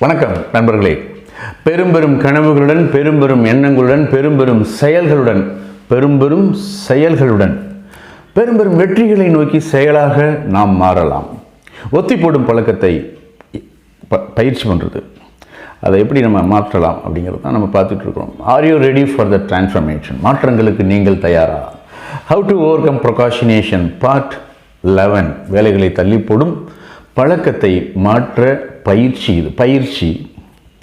வணக்கம் நண்பர்களே. பெரும்பெரும் கனவுகளுடன், பெரும்பெரும் எண்ணங்களுடன், பெரும்பெரும் செயல்களுடன் பெரும்பெரும் வெற்றிகளை நோக்கி செயலாக நாம் மாறலாம். ஒத்தி போடும் பழக்கத்தை பயிற்சி பண்ணுறது, அதை எப்படி நம்ம மாற்றலாம் அப்படிங்கிறது தான் நம்ம பார்த்துட்டு இருக்கிறோம். Are you ready for the transformation? மாற்றங்களுக்கு நீங்கள் தயாரா? How to over come procrastination part 11. வேலைகளை தள்ளி போடும் பழக்கத்தை மாற்ற பயிற்சி. இது பயிற்சி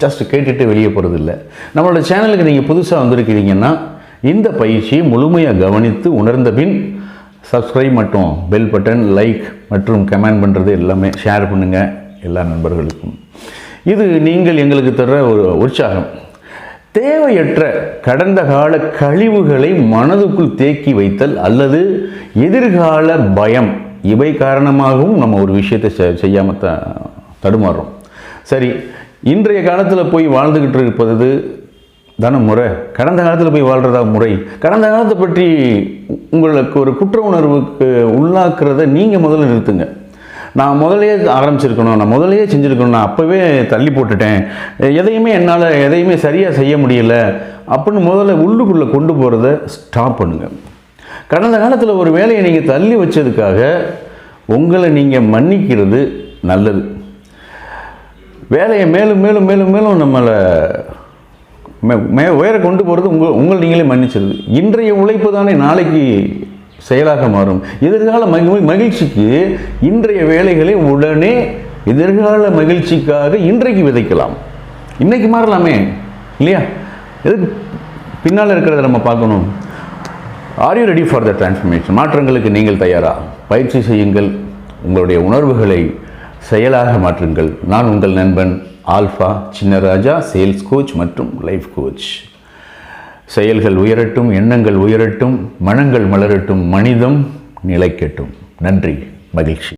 ஜஸ்ட் கேட்டுட்டு வெளியே போகிறது இல்லை. நம்மளோட சேனலுக்கு நீங்கள் புதுசாக வந்திருக்கிறீங்கன்னா இந்த பயிற்சியை முழுமையாக கவனித்து உணர்ந்த பின் சப்ஸ்கிரைப் மற்றும் பெல் பட்டன், லைக் மற்றும் கமெண்ட் பண்ணுறது எல்லாமே ஷேர் பண்ணுங்கள் எல்லா நண்பர்களுக்கும். இது நீங்கள் எங்களுக்கு தர்ற ஒரு உற்சாகம். தேவையற்ற கடந்த கால கழிவுகளை மனதுக்குள் தேக்கி வைத்தல் அல்லது எதிர்கால பயம், இவை காரணமாகவும் நம்ம ஒரு விஷயத்தை செய்யாமல் தடுமாறுறோம். சரி, இன்றைய காலத்தில் போய் வாழ்ந்துக்கிட்டு இருப்பது தானே முறை? கடந்த காலத்தில் போய் வாழ்கிறதா முறை? கடந்த காலத்தை பற்றி உங்களுக்கு ஒரு குற்ற உணர்வுக்கு உள்ளாக்குறத நீங்கள் முதல்ல நிறுத்துங்க. நான் முதலையே ஆரம்பிச்சிருக்கணும், நான் முதலையே செஞ்சுருக்கணும், நான் அப்போவே தள்ளி போட்டுட்டேன், எதையுமே சரியாக செய்ய முடியல அப்படின்னு முதல்ல உள்ளுக்குள்ளே கொண்டு போகிறத ஸ்டாப் பண்ணுங்கள். கடந்த காலத்தில் ஒரு வேலையை நீங்கள் தள்ளி வச்சதுக்காக உங்களை நீங்கள் மன்னிக்கிறது நல்லது. வேலையை மேலும் மேலும் மேலும் மேலும் நம்மளை உயர கொண்டு போகிறது உங்களை நீங்களே மன்னிச்சிருது. இன்றைய உழைப்பு தானே நாளைக்கு செயலாக மாறும். எதிர்கால மகிழ்ச்சிக்கு இன்றைய வேலைகளை உடனே எதிர்கால மகிழ்ச்சிக்காக இன்றைக்கு விதைக்கலாம். இன்றைக்கு மாறலாமே இல்லையா? எதுக்கு பின்னால் இருக்கிறத நம்ம பார்க்கணும். Are you ready for the transformation? மாற்றங்களுக்கு நீங்கள் தயாரா? பயிற்சி செய்யுங்கள், உங்களுடைய உணர்வுகளை செயலாக மாற்றுங்கள். நான் உங்கள் நண்பன் ஆல்ஃபா சின்னராஜா, சேல்ஸ் கோச் மற்றும் லைஃப் கோச். செயல்கள் உயரட்டும், எண்ணங்கள் உயரட்டும், மனங்கள் மலரட்டும், மனிதம் நிலைக்கட்டும். நன்றி, மகிழ்ச்சி.